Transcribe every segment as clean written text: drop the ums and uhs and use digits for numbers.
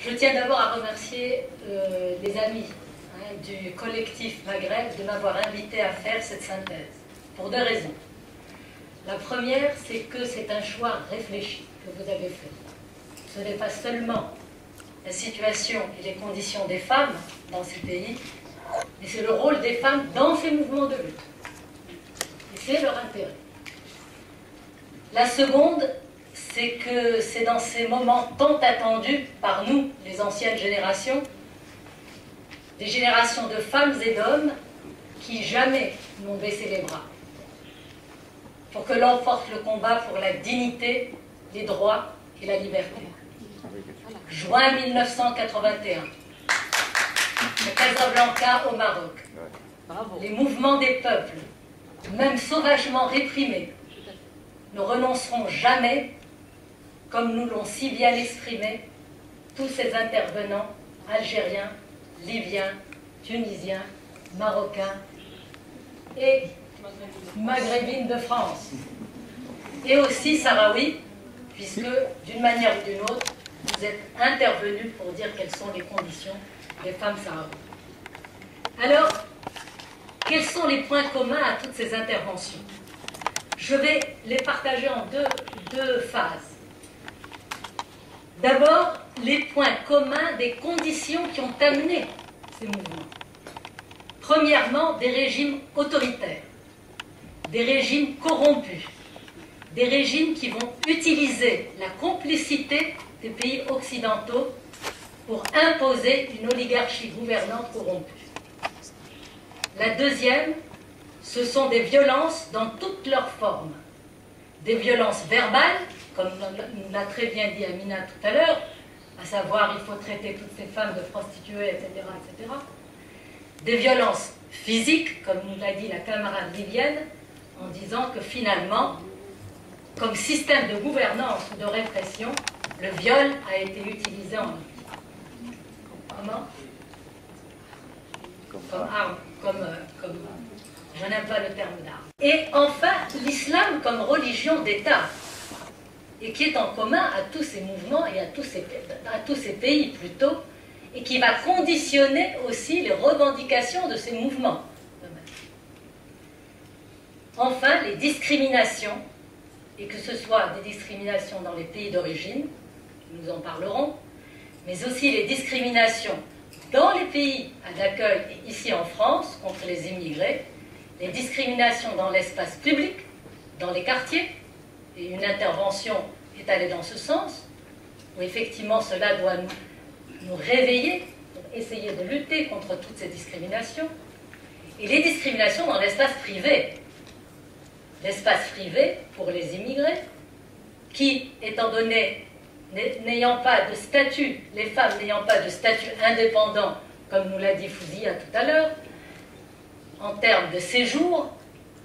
Je tiens d'abord à remercier les amis du collectif Maghreb de m'avoir invité à faire cette synthèse, pour deux raisons. La première, c'est que c'est un choix réfléchi que vous avez fait. Ce n'est pas seulement la situation et les conditions des femmes dans ces pays, mais c'est le rôle des femmes dans ces mouvements de lutte. Et c'est leur intérêt. La seconde, c'est que c'est dans ces moments tant attendus par nous, les anciennes générations, des générations de femmes et d'hommes qui jamais n'ont baissé les bras, pour que l'on porte le combat pour la dignité, les droits et la liberté. Juin 1981, à Casablanca au Maroc, les mouvements des peuples, même sauvagement réprimés, ne renonceront jamais, comme nous l'ont si bien exprimé tous ces intervenants algériens, libyens, tunisiens, marocains et maghrébines de France, et aussi sahraouis, puisque d'une manière ou d'une autre, vous êtes intervenus pour dire quelles sont les conditions des femmes sahraouies. Alors, quels sont les points communs à toutes ces interventions? Je vais les partager en deux phases. D'abord, les points communs des conditions qui ont amené ces mouvements. Premièrement, des régimes autoritaires, des régimes corrompus, des régimes qui vont utiliser la complicité des pays occidentaux pour imposer une oligarchie gouvernante corrompue. La deuxième, ce sont des violences dans toutes leurs formes. Des violences verbales, comme l'a très bien dit Amina tout à l'heure, à savoir il faut traiter toutes ces femmes de prostituées, etc., etc. Des violences physiques, comme nous l'a dit la camarade libyenne, en disant que finalement, comme système de gouvernance ou de répression, le viol a été utilisé en Libye. Comment? Comme arme, je n'aime pas le terme d'arme. Et enfin, l'islam comme religion d'État, et qui est en commun à tous ces mouvements et à tous ces pays plutôt, et qui va conditionner aussi les revendications de ces mouvements. Enfin, les discriminations, et que ce soit des discriminations dans les pays d'origine, nous en parlerons, mais aussi les discriminations dans les pays d'accueil et ici en France contre les immigrés, les discriminations dans l'espace public, dans les quartiers, et une intervention est allée dans ce sens, où effectivement cela doit nous réveiller pour essayer de lutter contre toutes ces discriminations, et les discriminations dans l'espace privé. L'espace privé pour les immigrés, qui, étant donné, n'ayant pas de statut, les femmes n'ayant pas de statut indépendant, comme nous l'a dit Fouzia tout à l'heure, en termes de séjour,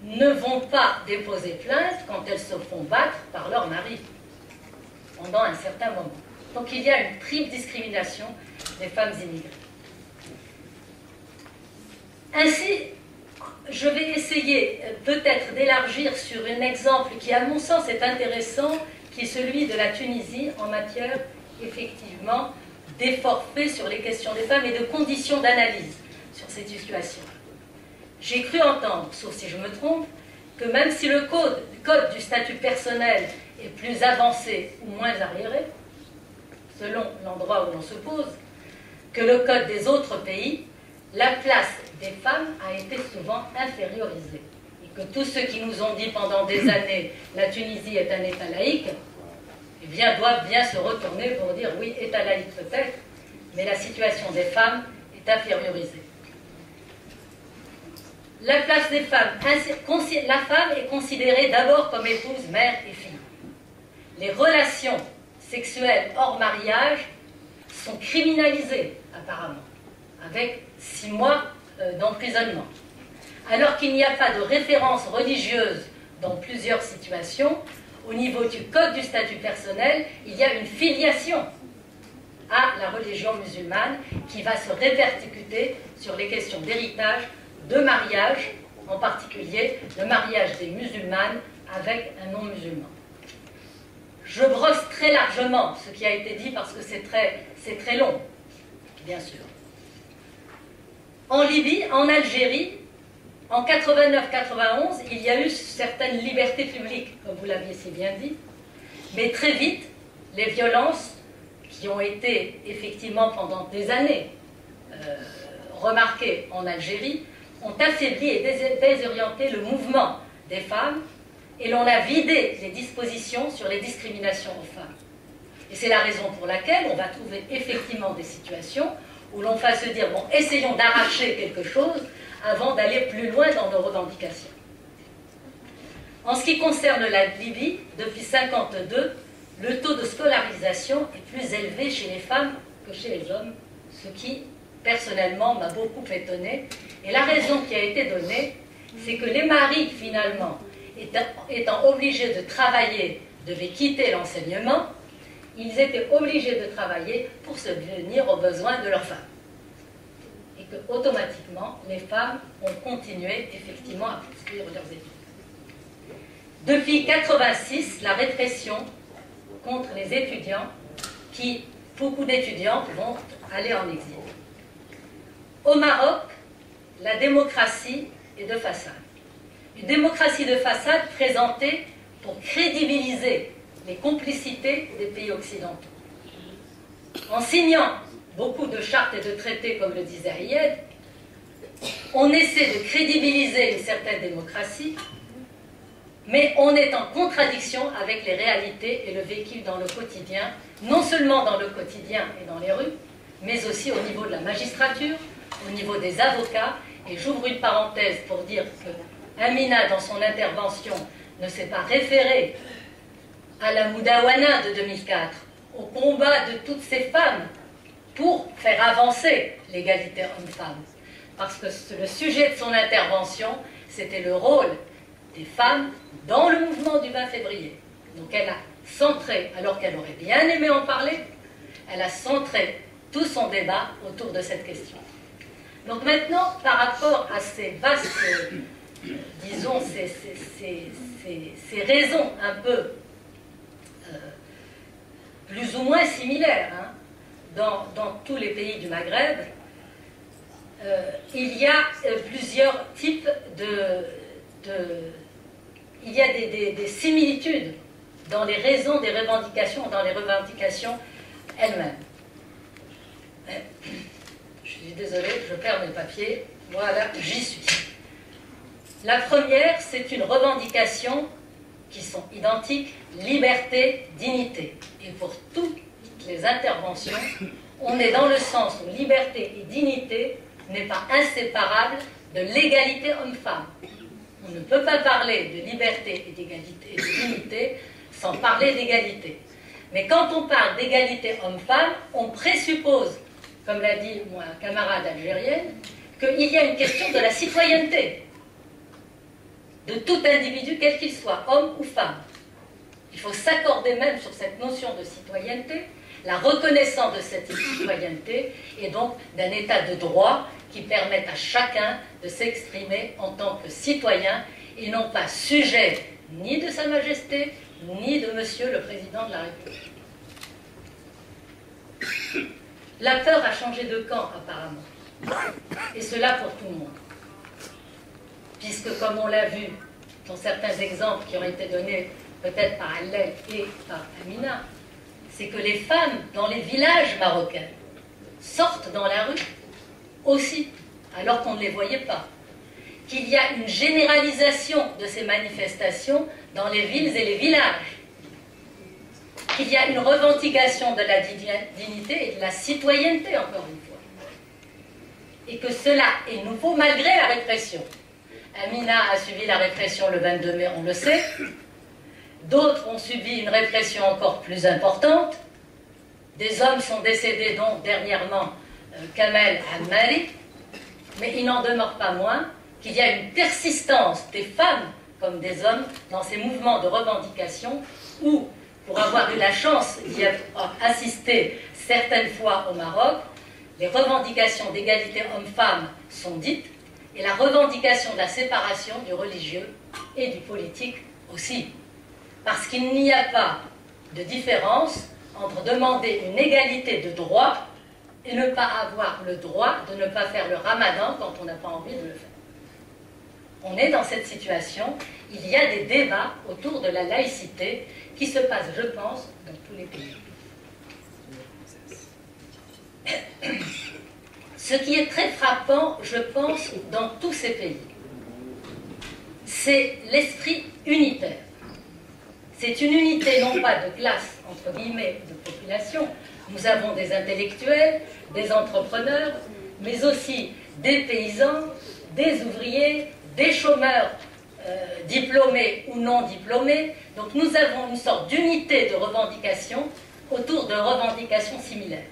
ne vont pas déposer plainte quand elles se font battre par leur mari, pendant un certain moment. Donc il y a une triple discrimination des femmes immigrées. Ainsi, je vais essayer peut-être d'élargir sur un exemple qui, à mon sens, est intéressant, qui est celui de la Tunisie en matière, effectivement, d'efforts faits sur les questions des femmes et de conditions d'analyse sur cette situation. J'ai cru entendre, sauf si je me trompe, que même si le code du statut personnel est plus avancé ou moins arriéré, selon l'endroit où l'on se pose, que le code des autres pays, la place des femmes a été souvent infériorisée. Et que tous ceux qui nous ont dit pendant des années la Tunisie est un État laïque, eh bien, doivent bien se retourner pour dire oui, État laïque peut-être, mais la situation des femmes est infériorisée. La place des femmes, la femme est considérée d'abord comme épouse, mère et fille. Les relations sexuelles hors mariage sont criminalisées apparemment, avec 6 mois d'emprisonnement. Alors qu'il n'y a pas de référence religieuse dans plusieurs situations, au niveau du code du statut personnel, il y a une filiation à la religion musulmane qui va se répercuter sur les questions d'héritage, de mariage, en particulier le mariage des musulmanes avec un non-musulman. Je brosse très largement ce qui a été dit parce que c'est très long, bien sûr. En Libye, en Algérie, en 89-91, il y a eu certaines libertés publiques, comme vous l'aviez si bien dit, mais très vite, les violences qui ont été effectivement pendant des années remarquées en Algérie ont affaibli et désorienté le mouvement des femmes et l'on a vidé les dispositions sur les discriminations aux femmes. Et c'est la raison pour laquelle on va trouver effectivement des situations où l'on va se dire, bon, essayons d'arracher quelque chose avant d'aller plus loin dans nos revendications. En ce qui concerne la Libye, depuis 1952, le taux de scolarisation est plus élevé chez les femmes que chez les hommes, ce qui, personnellement, m'a beaucoup étonnée. Et la raison qui a été donnée, c'est que les maris, finalement, étant obligés de travailler, devaient quitter l'enseignement, ils étaient obligés de travailler pour subvenir aux besoins de leurs femmes. Et que, automatiquement, les femmes ont continué, effectivement, à poursuivre leurs études. Depuis 1986, la répression contre les étudiants, qui, beaucoup d'étudiantes vont aller en exil. Au Maroc, la démocratie est de façade. Une démocratie de façade présentée pour crédibiliser les complicités des pays occidentaux. En signant beaucoup de chartes et de traités, comme le disait Riyad, on essaie de crédibiliser une certaine démocratie, mais on est en contradiction avec les réalités et le vécu dans le quotidien, non seulement dans le quotidien et dans les rues, mais aussi au niveau de la magistrature, au niveau des avocats. Et j'ouvre une parenthèse pour dire que Amina, dans son intervention, ne s'est pas référée à la Moudawana de 2004, au combat de toutes ces femmes pour faire avancer l'égalité homme-femme. Parce que le sujet de son intervention, c'était le rôle des femmes dans le mouvement du 20 février. Donc elle a centré, alors qu'elle aurait bien aimé en parler, elle a centré tout son débat autour de cette question. Donc maintenant, par rapport à ces vastes, disons, ces raisons un peu plus ou moins similaires hein, dans tous les pays du Maghreb, il y a plusieurs types il y a des similitudes dans les raisons des revendications, dans les revendications elles-mêmes. Je suis désolée, je perds mes papiers. Voilà, j'y suis. La première, c'est une revendication qui sont identiques, liberté, dignité. Et pour toutes les interventions, on est dans le sens où liberté et dignité n'est pas inséparable de l'égalité homme-femme. On ne peut pas parler de liberté et d'égalité et de dignité sans parler d'égalité. Mais quand on parle d'égalité homme-femme, on présuppose, comme l'a dit moi, un camarade algérienne, qu'il y a une question de la citoyenneté de tout individu, quel qu'il soit, homme ou femme. Il faut s'accorder même sur cette notion de citoyenneté, la reconnaissance de cette citoyenneté et donc d'un état de droit qui permette à chacun de s'exprimer en tant que citoyen et non pas sujet ni de Sa Majesté, ni de Monsieur le Président de la République. La peur a changé de camp, apparemment. Et cela pour tout le monde. Puisque, comme on l'a vu dans certains exemples qui ont été donnés peut-être par Allais et par Amina, c'est que les femmes dans les villages marocains sortent dans la rue aussi, alors qu'on ne les voyait pas. Qu'il y a une généralisation de ces manifestations dans les villes et les villages. Qu'il y a une revendication de la dignité et de la citoyenneté, encore une fois. Et que cela est nouveau malgré la répression. Amina a subi la répression le 22 mai, on le sait. D'autres ont subi une répression encore plus importante. Des hommes sont décédés, dont dernièrement Kamel Ammari. Mais il n'en demeure pas moins qu'il y a une persistance des femmes comme des hommes dans ces mouvements de revendication où, pour avoir eu la chance d'y assister certaines fois au Maroc, les revendications d'égalité homme-femme sont dites et la revendication de la séparation du religieux et du politique aussi. Parce qu'il n'y a pas de différence entre demander une égalité de droit et ne pas avoir le droit de ne pas faire le ramadan quand on n'a pas envie de le faire. On est dans cette situation. Il y a des débats autour de la laïcité qui se passent, je pense, dans tous les pays. Ce qui est très frappant, je pense, dans tous ces pays, c'est l'esprit unitaire. C'est une unité non pas de classe, entre guillemets, de population. Nous avons des intellectuels, des entrepreneurs, mais aussi des paysans, des ouvriers, des chômeurs diplômés ou non diplômés. Donc nous avons une sorte d'unité de revendication autour de revendications similaires.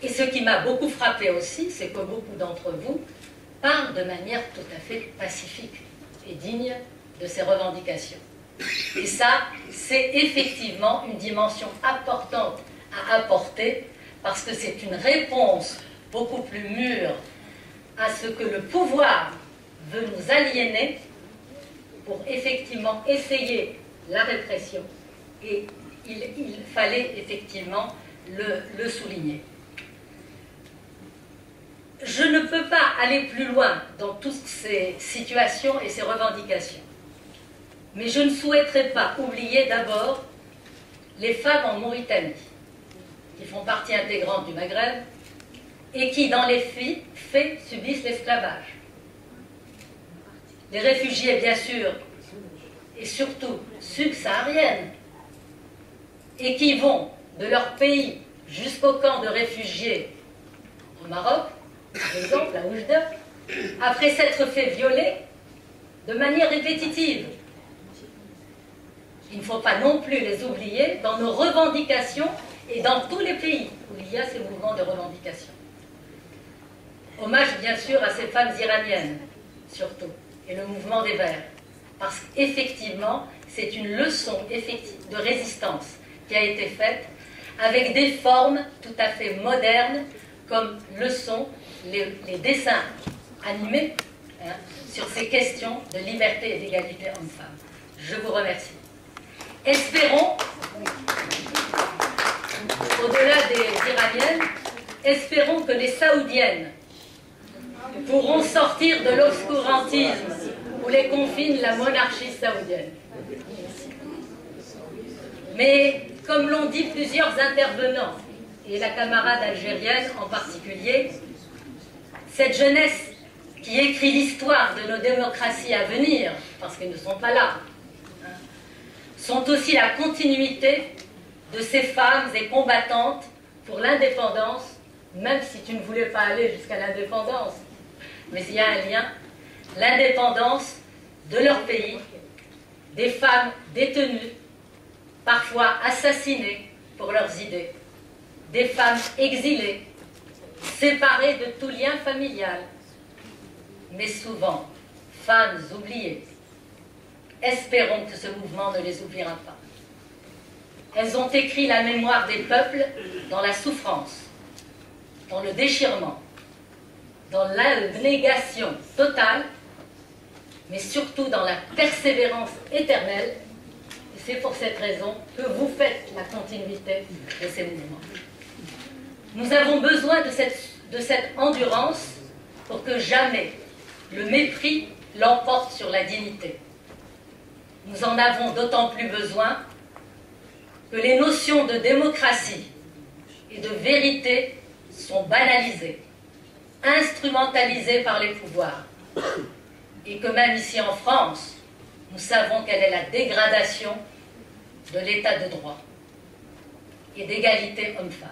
Et ce qui m'a beaucoup frappé aussi, c'est que beaucoup d'entre vous parlent de manière tout à fait pacifique et digne de ces revendications. Et ça, c'est effectivement une dimension importante à apporter, parce que c'est une réponse beaucoup plus mûre à ce que le pouvoir veut nous aliéner pour effectivement essayer la répression. Et il fallait effectivement le souligner. Je ne peux pas aller plus loin dans toutes ces situations et ces revendications. Mais je ne souhaiterais pas oublier d'abord les femmes en Mauritanie, qui font partie intégrante du Maghreb, et qui, dans les faits, subissent l'esclavage. Les réfugiés, bien sûr, et surtout subsahariennes, et qui vont de leur pays jusqu'au camp de réfugiés au Maroc, par exemple, à Oujda, après s'être fait violer de manière répétitive. Il ne faut pas non plus les oublier dans nos revendications et dans tous les pays où il y a ces mouvements de revendication. Hommage bien sûr à ces femmes iraniennes, surtout, et le mouvement des Verts, parce qu'effectivement, c'est une leçon de résistance qui a été faite avec des formes tout à fait modernes, comme le sont les dessins animés sur ces questions de liberté et d'égalité hommes-femmes. Je vous remercie. Espérons, au-delà des Iraniennes, espérons que les Saoudiennes pourront sortir de l'obscurantisme où les confine la monarchie saoudienne. Mais, comme l'ont dit plusieurs intervenants, et la camarade algérienne en particulier, cette jeunesse qui écrit l'histoire de nos démocraties à venir, parce qu'elles ne sont pas là, sont aussi la continuité de ces femmes et combattantes pour l'indépendance, même si tu ne voulais pas aller jusqu'à l'indépendance. Mais il y a un lien, l'indépendance de leur pays, des femmes détenues, parfois assassinées pour leurs idées, des femmes exilées, séparées de tout lien familial, mais souvent femmes oubliées. Espérons que ce mouvement ne les oubliera pas. Elles ont écrit la mémoire des peuples dans la souffrance, dans le déchirement, dans l'abnégation totale, mais surtout dans la persévérance éternelle. Et c'est pour cette raison que vous faites la continuité de ces mouvements. Nous avons besoin de cette endurance pour que jamais le mépris l'emporte sur la dignité. Nous en avons d'autant plus besoin que les notions de démocratie et de vérité sont banalisées, instrumentalisées par les pouvoirs, et que même ici en France, nous savons quelle est la dégradation de l'état de droit et d'égalité homme-femme.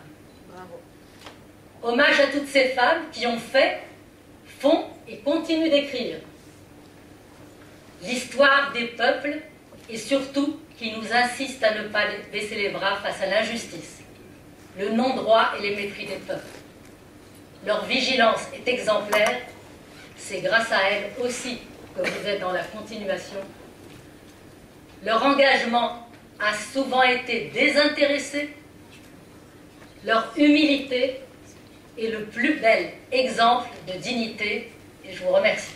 Hommage à toutes ces femmes qui ont fait, font et continuent d'écrire l'histoire des peuples, et surtout qui nous insistent à ne pas baisser les bras face à l'injustice, le non-droit et les mépris des peuples. Leur vigilance est exemplaire, c'est grâce à elles aussi que vous êtes dans la continuation. Leur engagement a souvent été désintéressé, leur humilité est le plus bel exemple de dignité, et je vous remercie.